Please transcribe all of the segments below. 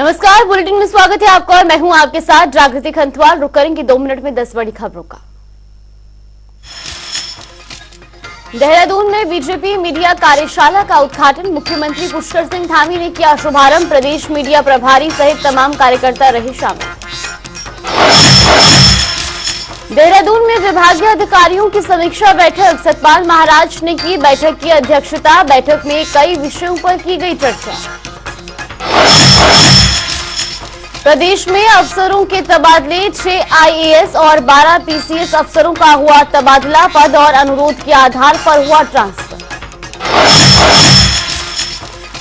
नमस्कार, बुलेटिन में स्वागत है आपका और मैं हूं आपके साथ जागृति खंतवाल। रुक करेंगे 2 मिनट में 10 बड़ी खबरों का। देहरादून में बीजेपी मीडिया कार्यशाला का उद्घाटन मुख्यमंत्री पुष्कर सिंह धामी ने किया शुभारंभ। प्रदेश मीडिया प्रभारी सहित तमाम कार्यकर्ता रहे शामिल। देहरादून में विभागीय अधिकारियों की समीक्षा बैठक, सतपाल महाराज ने की बैठक की अध्यक्षता। बैठक में कई विषयों पर की गई चर्चा। प्रदेश में अफसरों के तबादले, 6 आईएएस और 12 पीसीएस अफसरों का हुआ तबादला। पद और अनुरोध के आधार पर हुआ ट्रांसफर।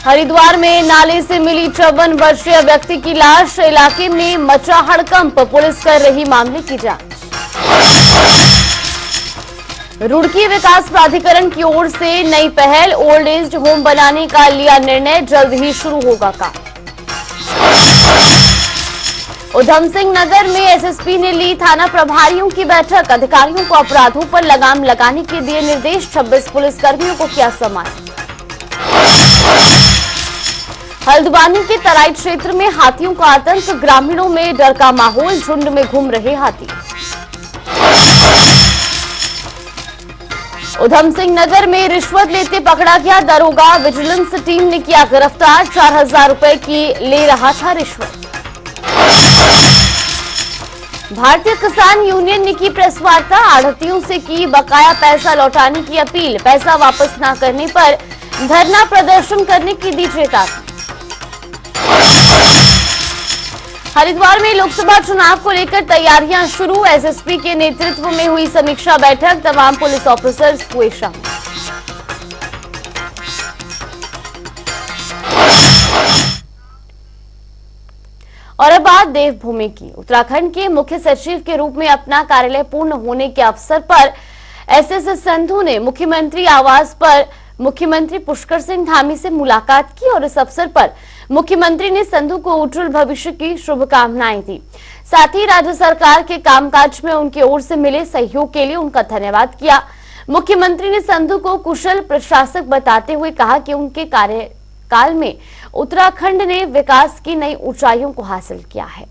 हरिद्वार में नाले से मिली 54 वर्षीय व्यक्ति की लाश, इलाके में मचा हड़कंप, पुलिस कर रही मामले की जांच। रुड़की विकास प्राधिकरण की ओर से नई पहल, ओल्ड एज होम बनाने का लिया निर्णय, जल्द ही शुरू होगा काम। उधम सिंह नगर में एसएसपी ने ली थाना प्रभारियों की बैठक, अधिकारियों को अपराधों पर लगाम लगाने के दिए निर्देश। 26 पुलिसकर्मियों को किया सम्मानित। हल्द्वानी के तराई क्षेत्र में हाथियों का आतंक, ग्रामीणों में डर का माहौल, झुंड में घूम रहे हाथी। उधम सिंह नगर में रिश्वत लेते पकड़ा गया दरोगा, विजिलेंस टीम ने किया गिरफ्तार। 4000 रुपए की ले रहा था रिश्वत। भारतीय किसान यूनियन ने की प्रेस वार्ता, आढ़तियों से की बकाया पैसा लौटाने की अपील। पैसा वापस न करने पर धरना प्रदर्शन करने की दी चेतावनी। हरिद्वार में लोकसभा चुनाव को लेकर तैयारियां शुरू, एसएसपी के नेतृत्व में हुई समीक्षा बैठक, तमाम पुलिस ऑफिसर्स हुए शामिल। और अब बात देवभूमि की। उत्तराखंड के मुख्य सचिव के रूप में अपना कार्यालय पूर्ण होने के अवसर पर एसएस संधू ने मुख्यमंत्री आवास पर मुख्यमंत्री पुष्कर सिंह धामी से मुलाकात की और इस अवसर पर मुख्यमंत्री ने संधू को उज्जवल भविष्य की शुभकामनाएं दी। साथ ही राज्य सरकार के कामकाज में उनकी ओर से मिले सहयोग के लिए उनका धन्यवाद किया। मुख्यमंत्री ने संधू को कुशल प्रशासक बताते हुए कहा कि उनके कार्यकाल में उत्तराखंड ने विकास की नई ऊंचाइयों को हासिल किया है।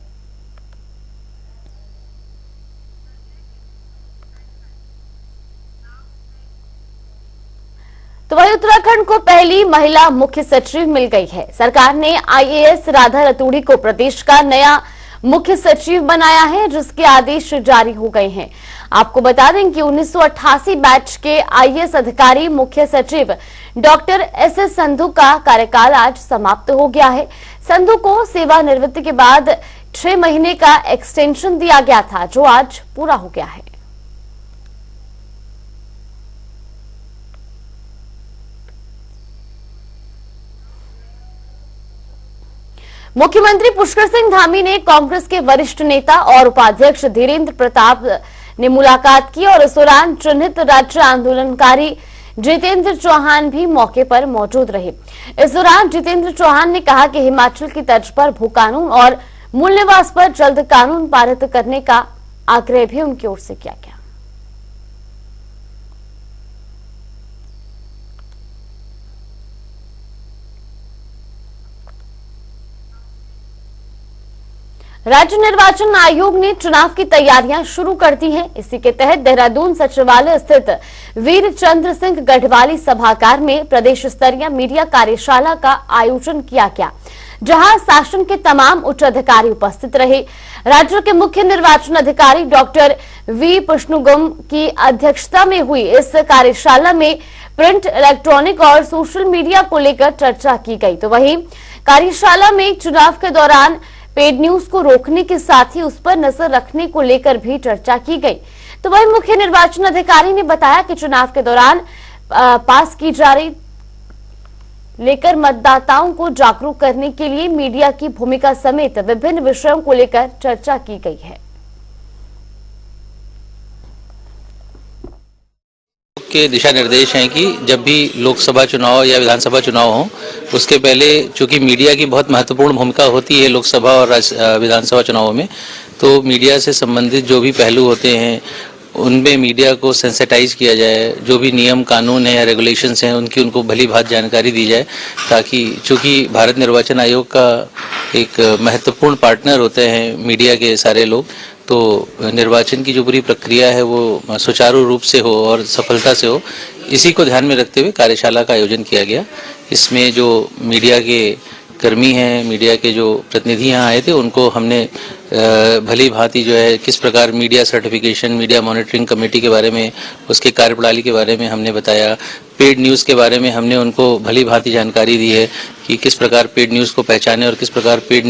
तो वही उत्तराखंड को पहली महिला मुख्य सचिव मिल गई है। सरकार ने आईएएस राधा रतूड़ी को प्रदेश का नया मुख्य सचिव बनाया है, जिसके आदेश जारी हो गए हैं। आपको बता दें कि 1988 बैच के आईएएस अधिकारी मुख्य सचिव डॉक्टर एसएस संधू का कार्यकाल आज समाप्त हो गया है। संधू को सेवानिवृत्ति के बाद 6 महीने का एक्सटेंशन दिया गया था, जो आज पूरा हो गया है। मुख्यमंत्री पुष्कर सिंह धामी ने कांग्रेस के वरिष्ठ नेता और उपाध्यक्ष धीरेन्द्र प्रताप ने मुलाकात की और इस दौरान चिन्हित राज्य आंदोलनकारी जितेंद्र चौहान भी मौके पर मौजूद रहे। इस दौरान जितेंद्र चौहान ने कहा कि हिमाचल की तर्ज पर भू कानून और मूल निवास पर जल्द कानून पारित करने का आग्रह भी उनकी ओर से किया गया। राज्य निर्वाचन आयोग ने चुनाव की तैयारियां शुरू कर दी हैं। इसी के तहत देहरादून सचिवालय स्थित वीर चंद्र सिंह गढ़वाली सभागार में प्रदेश स्तरीय मीडिया कार्यशाला का आयोजन किया गया, जहां शासन के तमाम उच्च अधिकारी उपस्थित रहे। राज्य के मुख्य निर्वाचन अधिकारी डॉक्टर वी पुष्णुगम की अध्यक्षता में हुई इस कार्यशाला में प्रिंट, इलेक्ट्रॉनिक और सोशल मीडिया को लेकर चर्चा की गई। तो वहीं कार्यशाला में चुनाव के दौरान पेड न्यूज को रोकने के साथ ही उस पर नजर रखने को लेकर भी चर्चा की गई। तो वही मुख्य निर्वाचन अधिकारी ने बताया कि चुनाव के दौरान पास की जा रही लेकर मतदाताओं को जागरूक करने के लिए मीडिया की भूमिका समेत विभिन्न विषयों को लेकर चर्चा की गई है। के दिशा निर्देश हैं कि जब भी लोकसभा चुनाव या विधानसभा चुनाव हो, उसके पहले चूंकि मीडिया की बहुत महत्वपूर्ण भूमिका होती है लोकसभा और विधानसभा चुनावों में, तो मीडिया से संबंधित जो भी पहलू होते हैं उनमें मीडिया को सेंसिटाइज किया जाए, जो भी नियम कानून है या रेगुलेशंस हैं उनकी उनको भली भांति जानकारी दी जाए, ताकि चूँकि भारत निर्वाचन आयोग का एक महत्वपूर्ण पार्टनर होते हैं मीडिया के सारे लोग, तो निर्वाचन की जो पूरी प्रक्रिया है वो सुचारू रूप से हो और सफलता से हो, इसी को ध्यान में रखते हुए कार्यशाला का आयोजन किया गया। इसमें जो मीडिया के कर्मी हैं, मीडिया के जो प्रतिनिधि यहाँ आए थे, उनको हमने भली भांति जो है किस प्रकार media certification, media monitoring committee के बारे में, उसके कार्यप्रणाली के बारे में हमने बताया। पेड न्यूज़ के बारे में हमने उनको भली भांति जानकारी दी है कि किस प्रकार पेड न्यूज़ को पहचानें और किस प्रकार पेड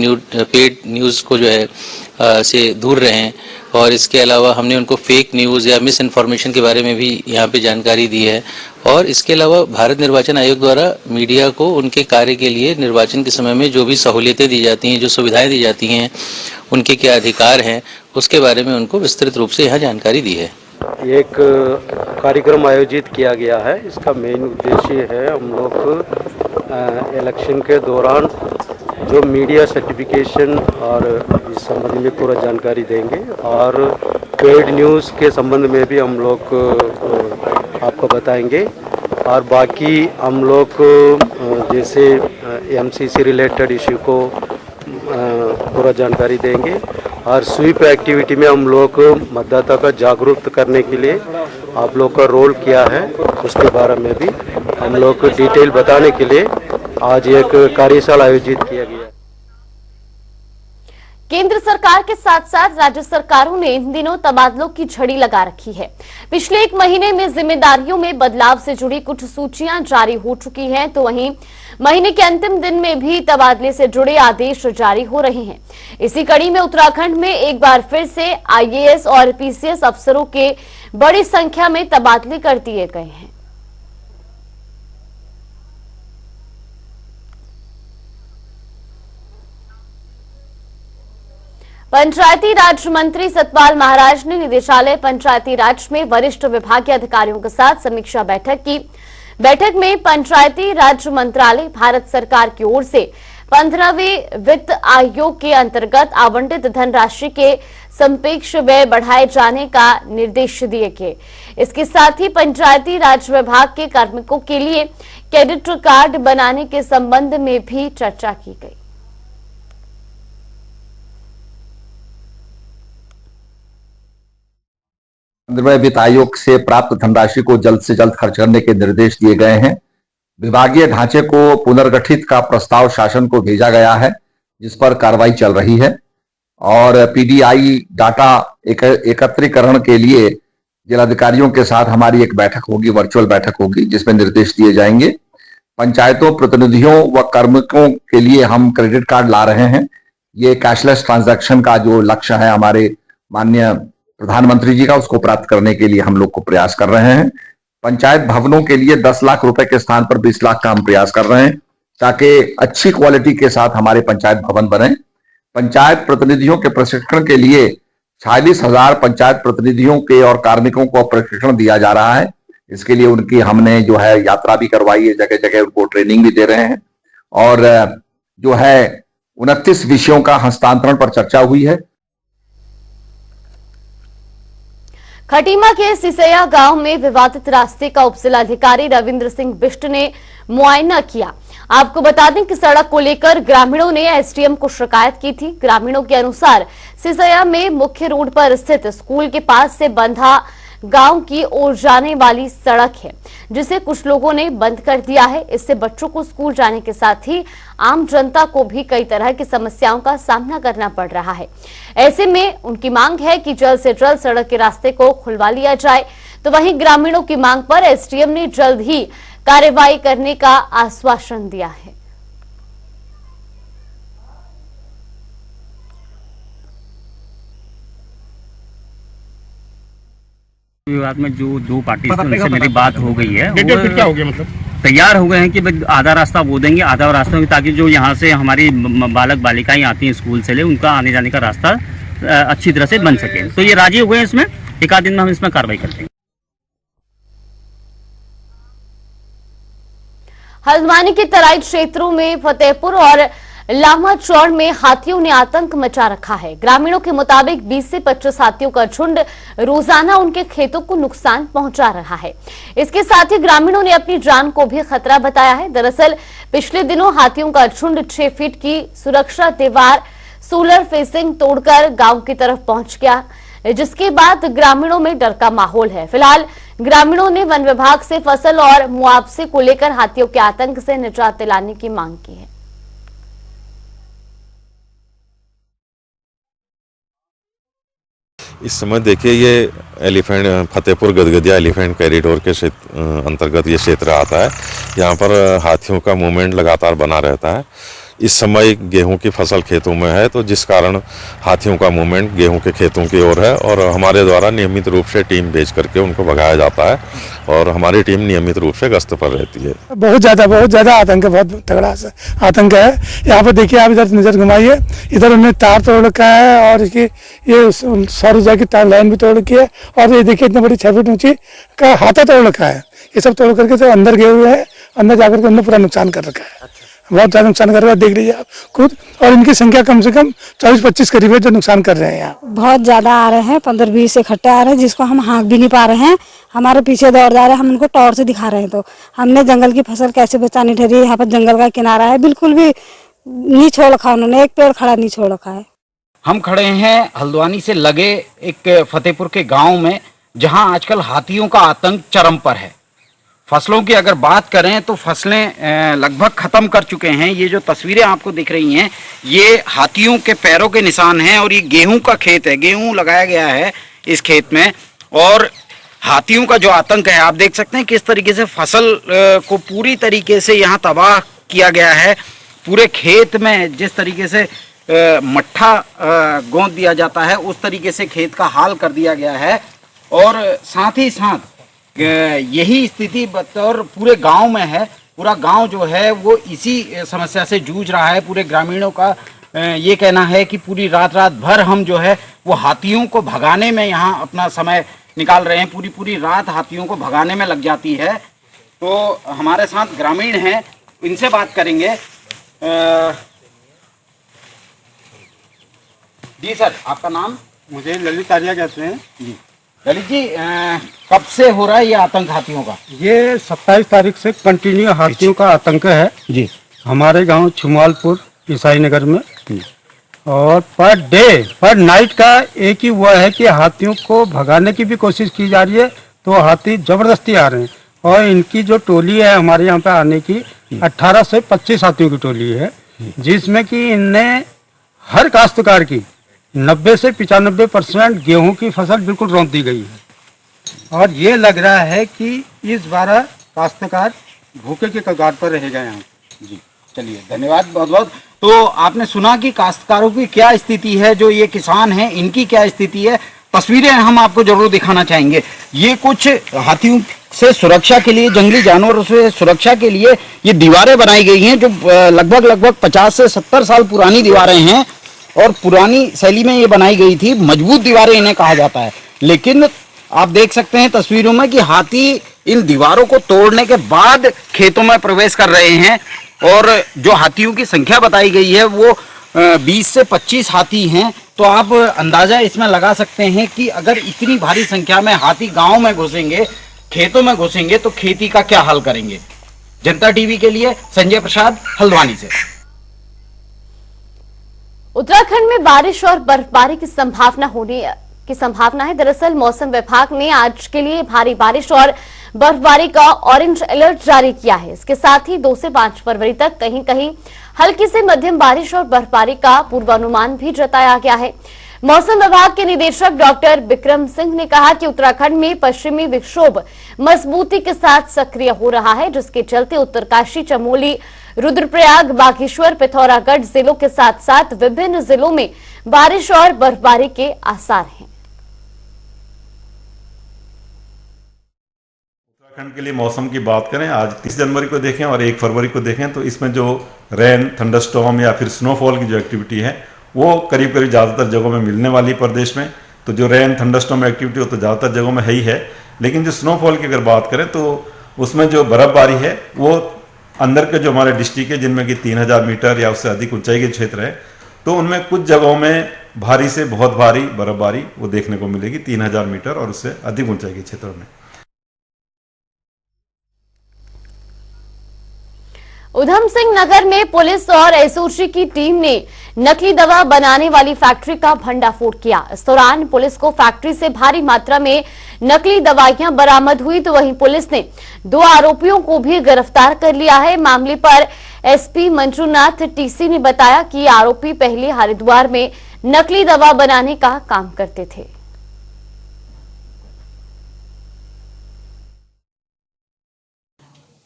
न्यूज़ को जो है से दूर रहें। और इसके अलावा हमने उनको फेक न्यूज़ या मिस इन्फॉर्मेशन के बारे में भी यहाँ पे जानकारी दी है। और इसके अलावा भारत निर्वाचन आयोग द्वारा मीडिया को उनके कार्य के लिए निर्वाचन के समय में जो भी सहूलियतें दी जाती हैं, जो सुविधाएं दी जाती हैं, उनके क्या अधिकार हैं, उसके बारे में उनको विस्तृत रूप से यहाँ जानकारी दी है। एक कार्यक्रम आयोजित किया गया है। इसका मेन उद्देश्य है हम लोग इलेक्शन के दौरान जो मीडिया सर्टिफिकेशन और इस संबंध में पूरा जानकारी देंगे, और पेड न्यूज़ के संबंध में भी हम लोग आपको बताएंगे, और बाकी हम लोग जैसे एमसीसी रिलेटेड इश्यू को पूरा जानकारी देंगे, और स्वीप एक्टिविटी में हम लोग मतदाता का जागरूक करने के लिए आप लोग का रोल क्या है उसके बारे में भी हम लोग डिटेल बताने के लिए आज एक कार्यशाला आयोजित किया गया। केंद्र सरकार के साथ साथ राज्य सरकारों ने इन दिनों तबादलों की झड़ी लगा रखी है। पिछले एक महीने में जिम्मेदारियों में बदलाव से जुड़ी कुछ सूचियां जारी हो चुकी हैं, तो वहीं महीने के अंतिम दिन में भी तबादले से जुड़े आदेश जारी हो रहे हैं। इसी कड़ी में उत्तराखंड में एक बार फिर से आईएएस और पीसीएस अफसरों के बड़ी संख्या में तबादले कर दिए गए हैं। पंचायती राज मंत्री सतपाल महाराज ने निदेशालय पंचायती राज में वरिष्ठ विभागीय अधिकारियों के साथ समीक्षा बैठक की। बैठक में पंचायती राज मंत्रालय भारत सरकार की ओर से 15वें वित्त आयोग के अंतर्गत आवंटित धनराशि के संपेक्ष व्यय बढ़ाए जाने का निर्देश दिए गए। इसके साथ ही पंचायती राज विभाग के कार्मिकों के लिए क्रेडिट कार्ड बनाने के संबंध में भी चर्चा की गई। वित्त आयोग से प्राप्त धनराशि को जल्द से जल्द खर्च करने के निर्देश दिए गए हैं। विभागीय ढांचे को पुनर्गठित का प्रस्ताव शासन को भेजा गया है, जिस पर कार्रवाई चल रही है, और पीडीआई डाटा एकत्रीकरण के लिए जिलाधिकारियों के साथ हमारी एक बैठक होगी, वर्चुअल बैठक होगी, जिसमें निर्देश दिए जाएंगे। पंचायतों, प्रतिनिधियों व कार्मिकों के लिए हम क्रेडिट कार्ड ला रहे हैं। ये कैशलेस ट्रांजैक्शन का जो लक्ष्य है हमारे माननीय प्रधानमंत्री जी का, उसको प्राप्त करने के लिए हम लोग को प्रयास कर रहे हैं। पंचायत भवनों के लिए 10 लाख रुपए के स्थान पर 20 लाख का हम प्रयास कर रहे हैं, ताकि अच्छी क्वालिटी के साथ हमारे पंचायत भवन बने। पंचायत प्रतिनिधियों के प्रशिक्षण के लिए 46,000 पंचायत प्रतिनिधियों के और कार्मिकों को प्रशिक्षण दिया जा रहा है। इसके लिए उनकी हमने जो है यात्रा भी करवाई है, जगह जगह उनको ट्रेनिंग भी दे रहे हैं, और जो है 29 विषयों का हस्तांतरण पर चर्चा हुई है। खटीमा के सिसैया गांव में विवादित रास्ते का उपजिलाधिकारी रविंद्र सिंह बिष्ट ने मुआयना किया। आपको बता दें कि सड़क को लेकर ग्रामीणों ने एसडीएम को शिकायत की थी। ग्रामीणों के अनुसार सिसैया में मुख्य रोड पर स्थित स्कूल के पास से बंधा गांव की ओर जाने वाली सड़क है, जिसे कुछ लोगों ने बंद कर दिया है। इससे बच्चों को स्कूल जाने के साथ ही आम जनता को भी कई तरह की समस्याओं का सामना करना पड़ रहा है। ऐसे में उनकी मांग है कि जल्द से जल्द सड़क के रास्ते को खुलवा लिया जाए। तो वहीं ग्रामीणों की मांग पर एसडीएम ने जल्द ही कार्रवाई करने का आश्वासन दिया है। विवाद में जो दो पार्टी से उनसे मेरी बात हो गई है, फिर क्या हो गया, मतलब तैयार हो गए हैं कि आधा रास्ता वो देंगे, आधा रास्ता, ताकि जो यहाँ से हमारी बालक बालिकाएं आती हैं स्कूल से ले, उनका आने जाने का रास्ता अच्छी तरह से बन सके। तो ये राजी हुए हैं इसमें, एक आध दिन में हम इसमें कार्रवाई करते हैं। हल्द्वानी के तराई क्षेत्रों में फतेहपुर और लामा चौड़ में हाथियों ने आतंक मचा रखा है। ग्रामीणों के मुताबिक 20 से 25 हाथियों का झुंड रोजाना उनके खेतों को नुकसान पहुंचा रहा है। इसके साथ ही ग्रामीणों ने अपनी जान को भी खतरा बताया है। दरअसल पिछले दिनों हाथियों का झुंड 6 फीट की सुरक्षा दीवार सोलर फेंसिंग तोड़कर गांव की तरफ पहुंच गया, जिसके बाद ग्रामीणों में डर का माहौल है। फिलहाल ग्रामीणों ने वन विभाग से फसल और मुआवजे को लेकर हाथियों के आतंक से निजात दिलाने की मांग की है। इस समय देखिए ये एलिफेंट फतेहपुर गदगदिया एलिफेंट कॉरिडोर के अंतर्गत ये क्षेत्र आता है। यहाँ पर हाथियों का मूवमेंट लगातार बना रहता है। इस समय गेहूं की फसल खेतों में है, तो जिस कारण हाथियों का मूवमेंट गेहूं के खेतों की ओर है और हमारे द्वारा नियमित रूप से टीम भेज करके उनको भगाया जाता है और हमारी टीम नियमित रूप से गश्त पर रहती है। बहुत ज़्यादा आतंक है, बहुत तगड़ा आतंक है। यहाँ पर देखिए, आप इधर नज़र घुमाइए, इधर उन्होंने तार तोड़ रखा है और इसकी ये सौर ऊर्जा की तार लाइन भी तोड़ रखी है। और ये देखिए इतनी बड़ी 6 फीट ऊंची का हाथा तोड़ रखा है। ये सब तोड़ करके जो अंदर गए हुए हैं, अंदर जाकर के उन्होंने पूरा नुकसान कर रखा है। बहुत ज़्यादा नुकसान कर रहा है, देख लीजिए आप खुद। और इनकी संख्या कम से कम 40-25 करीब है जो नुकसान कर रहे हैं। यहाँ बहुत ज़्यादा आ रहे हैं, 15-20 इकट्ठे आ रहे हैं, जिसको हम हाँक भी नहीं पा रहे हैं। हमारे पीछे दौड़ जा रहे हैं, हम उनको टॉर्च से दिखा रहे हैं। तो हमने जंगल की फसल कैसे बचानी ठहरी। यहाँ पर जंगल का किनारा है, बिल्कुल भी नहीं छोड़ रखा उन्होंने, एक पेड़ खड़ा नहीं छोड़ रखा है। हम खड़े हैं हल्द्वानी से लगे एक फतेहपुर के गांव में, जहां आजकल हाथियों का आतंक चरम पर है। फसलों की अगर बात करें तो फसलें लगभग खत्म कर चुके हैं। ये जो तस्वीरें आपको दिख रही हैं, ये हाथियों के पैरों के निशान हैं और ये गेहूं का खेत है। गेहूं लगाया गया है इस खेत में और हाथियों का जो आतंक है, आप देख सकते हैं किस तरीके से फसल को पूरी तरीके से यहाँ तबाह किया गया है। पूरे खेत में जिस तरीके से मट्ठा गोंद दिया जाता है, उस तरीके से खेत का हाल कर दिया गया है। और साथ ही साथ यही स्थिति बतौर पूरे गांव में है। पूरा गांव जो है वो इसी समस्या से जूझ रहा है। पूरे ग्रामीणों का ये कहना है कि पूरी रात भर हम जो है वो हाथियों को भगाने में यहाँ अपना समय निकाल रहे हैं। पूरी रात हाथियों को भगाने में लग जाती है। तो हमारे साथ ग्रामीण हैं, इनसे बात करेंगे। जी सर, आपका नाम? मुझे ललित आर्या कहते हैं जी। ललित जी, कब से हो रहा है ये आतंक हाथियों का? ये 27 तारीख से कंटिन्यू हाथियों का आतंक है जी। हमारे गांव छुमालपुर ईसाई नगर में। और पर नाइट का एक ही हुआ है कि हाथियों को भगाने की भी कोशिश की जा रही है, तो हाथी जबरदस्ती आ रहे हैं। और इनकी जो टोली है हमारे यहाँ पे आने की 18 से 25 हाथियों की टोली है, जिसमें कि इनने हर काश्तकार की 90 से 95% गेहूं की फसल बिल्कुल रौंद दी गई है। और ये लग रहा है कि इस बार काश्तकार भूखे के कगार पर रहेगा यहाँ। जी, चलिए, धन्यवाद बहुत बहुत। तो आपने सुना कि काश्तकारों की क्या स्थिति है, जो ये किसान हैं इनकी क्या स्थिति है। तस्वीरें हम आपको जरूर दिखाना चाहेंगे। ये कुछ हाथियों से सुरक्षा के लिए, जंगली जानवरों से सुरक्षा के लिए ये दीवारें बनाई गई हैं, जो लगभग 50 से 70 साल पुरानी दीवारें हैं और पुरानी शैली में ये बनाई गई थी। मजबूत दीवारें इन्हें कहा जाता है। लेकिन आप देख सकते हैं तस्वीरों में कि हाथी इन दीवारों को तोड़ने के बाद खेतों में प्रवेश कर रहे हैं। और जो हाथियों की संख्या बताई गई है वो 20 से 25 हाथी हैं। तो आप अंदाजा इसमें लगा सकते हैं कि अगर इतनी भारी संख्या में हाथी गांव में घुसेंगे, खेतों में घुसेंगे, तो खेती का क्या हाल करेंगे। जनता टीवी के लिए संजय प्रसाद, हल्द्वानी से। उत्तराखंड में बारिश और बर्फबारी की संभावना है। दरअसल मौसम विभाग ने आज के लिए भारी बारिश और बर्फबारी का ऑरेंज अलर्ट जारी किया है। इसके साथ ही 2 से 5 फरवरी तक कहीं कहीं हल्की से मध्यम बारिश और बर्फबारी का पूर्वानुमान भी जताया गया है। मौसम विभाग के निदेशक डॉक्टर बिक्रम सिंह ने कहा कि उत्तराखंड में पश्चिमी विक्षोभ मजबूती के साथ सक्रिय हो रहा है, जिसके चलते उत्तरकाशी, चमोली, रुद्रप्रयाग, बागेश्वर, पिथौरागढ़ जिलों के साथ साथ विभिन्न जिलों में बारिश और बर्फबारी के आसार हैं। उत्तराखंड के लिए मौसम की बात करें, आज 30 जनवरी को देखें और 1 फरवरी को देखें, तो इसमें जो रेन, थंडरस्टॉर्म या फिर स्नोफॉल की जो एक्टिविटी है वो करीब करीब ज़्यादातर जगहों में मिलने वाली प्रदेश में। तो जो रेन, थंडरस्टॉर्म एक्टिविटी हो तो ज़्यादातर जगहों में है ही है। लेकिन जो स्नोफॉल की अगर बात करें तो उसमें जो बर्फबारी है वो अंदर के जो हमारे डिस्ट्रिक्ट है जिनमें कि 3000 मीटर या उससे अधिक ऊंचाई के क्षेत्र है, तो उनमें कुछ जगहों में भारी से बहुत भारी बर्फबारी वो देखने को मिलेगी 3000 मीटर और उससे अधिक ऊंचाई के क्षेत्रों में। उधम सिंह नगर में पुलिस और एसओजी की टीम ने नकली दवा बनाने वाली फैक्ट्री का भंडाफोड़ किया। इस दौरान पुलिस को फैक्ट्री से भारी मात्रा में नकली दवाइयां बरामद हुई, तो वहीं पुलिस ने 2 आरोपियों को भी गिरफ्तार कर लिया है। मामले पर एसपी मंजूनाथ टीसी ने बताया कि आरोपी पहले हरिद्वार में नकली दवा बनाने का काम करते थे।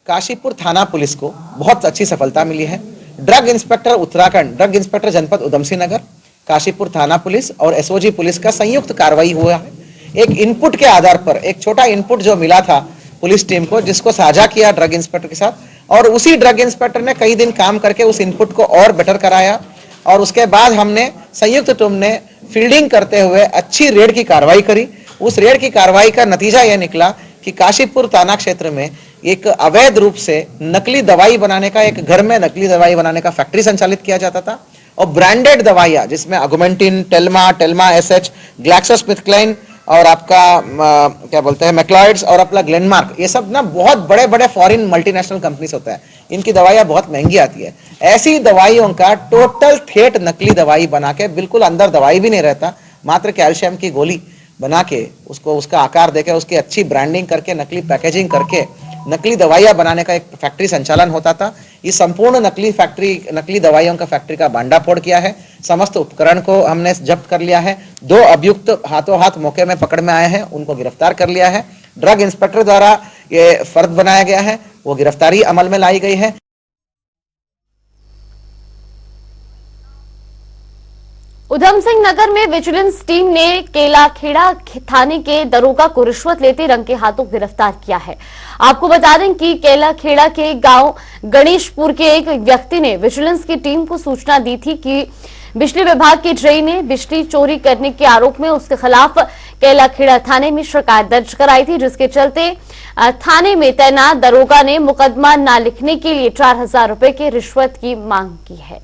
काशीपुर थाना पुलिस को बहुत अच्छी सफलता मिली है। Drug inspector Uttarakhand, drug inspector जनपद उधम सिंह नगर, काशीपुर थाना पुलिस और एसओजी पुलिस का संयुक्त कार्रवाई हुआ है। एक इनपुट के आधार पर, एक छोटा इनपुट जो मिला था पुलिस टीम को, जिसको साझा किया ड्रग इंस्पेक्टर के साथ, और उसी ड्रग इंस्पेक्टर ने कई दिन काम करके उस इनपुट को और बेटर कराया। और उसके बाद हमने संयुक्त टीम ने फील्डिंग करते हुए अच्छी रेड की कार्रवाई करी। उस रेड की कार्रवाई का नतीजा यह निकला कि काशीपुर थाना क्षेत्र में एक अवैध रूप से नकली दवाई बनाने का, एक घर में नकली दवाई बनाने का फैक्ट्री संचालित किया जाता था, और ब्रांडेड दवाइयां जिसमें अगुमेंटिन, टेल्मा एसएच, ग्लैक्सोस्मिथक्लाइन और आपका क्या बोलते हैं मैक्लॉइड्स और अपना ग्लेनमार्क, ये सब ना बहुत बड़े बड़े फॉरेन मल्टीनेशनल कंपनीज होता है। इनकी दवाइयां बहुत महंगी आती है। ऐसी दवाइयों का टोटल ठेठ नकली दवाई बना के, बिल्कुल अंदर दवाई भी नहीं रहता, मात्र कैल्शियम की गोली बना के उसको उसका आकार देके उसकी अच्छी ब्रांडिंग करके, नकली पैकेजिंग करके नकली दवाइयां बनाने का एक फैक्ट्री संचालन होता था। इस संपूर्ण नकली दवाइयों का फैक्ट्री का भांडाफोड़ किया है। समस्त उपकरण को हमने जब्त कर लिया है। 2 अभियुक्त हाथों हाथ मौके में पकड़ में आए हैं, उनको गिरफ्तार कर लिया है। ड्रग इंस्पेक्टर द्वारा ये फर्द बनाया गया है, वो गिरफ्तारी अमल में लाई गई है। उधम सिंह नगर में विजिलेंस टीम ने केलाखेड़ा थाने के दरोगा को रिश्वत लेते रंगे हाथों गिरफ्तार किया है। आपको बता दें कि केलाखेड़ा के गांव गणेशपुर के एक व्यक्ति ने विजिलेंस की टीम को सूचना दी थी कि बिजली विभाग की ट्रेन ने बिजली चोरी करने के आरोप में उसके खिलाफ केलाखेड़ा थाने में शिकायत दर्ज कराई थी, जिसके चलते थाने में तैनात दरोगा ने मुकदमा न लिखने के लिए 4000 रुपए की रिश्वत की मांग की है।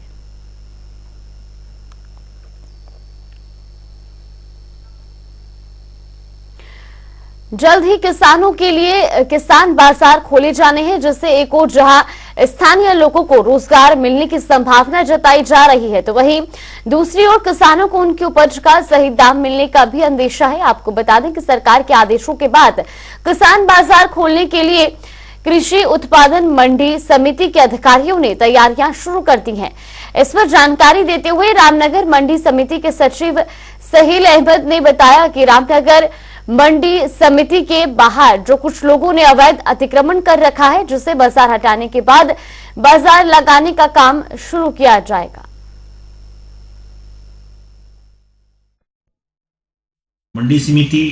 जल्द ही किसानों के लिए किसान बाजार खोले जाने हैं, जिससे एक और जहां स्थानीय लोगों को रोजगार मिलने की संभावना जताई जा रही है, तो वहीं दूसरी ओर किसानों को उनकी उपज का सही दाम मिलने का भी अंदेशा है। आपको बता दें कि सरकार के आदेशों के बाद किसान बाजार खोलने के लिए कृषि उत्पादन मंडी समिति के अधिकारियों ने तैयारियां शुरू कर दी हैं। इस पर जानकारी देते हुए रामनगर मंडी समिति के सचिव सहील अहमद ने बताया कि रामनगर मंडी समिति के बाहर जो कुछ लोगों ने अवैध अतिक्रमण कर रखा है, जिसे बाजार हटाने के बाद बाजार लगाने का काम शुरू किया जाएगा। मंडी समिति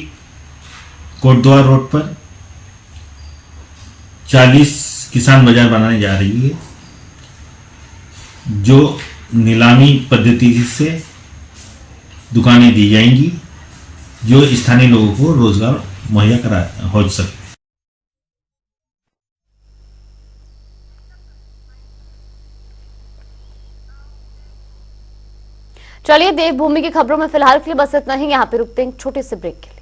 कोटद्वार रोड पर 40 किसान बाजार बनाने जा रही है, जो नीलामी पद्धति से दुकानें दी जाएंगी, जो स्थानीय लोगों को रोजगार मुहैया हो सके। चलिए देवभूमि की खबरों में फिलहाल के लिए बस इतना ही। यहाँ पे रुकते हैं छोटे से ब्रेक के लिए।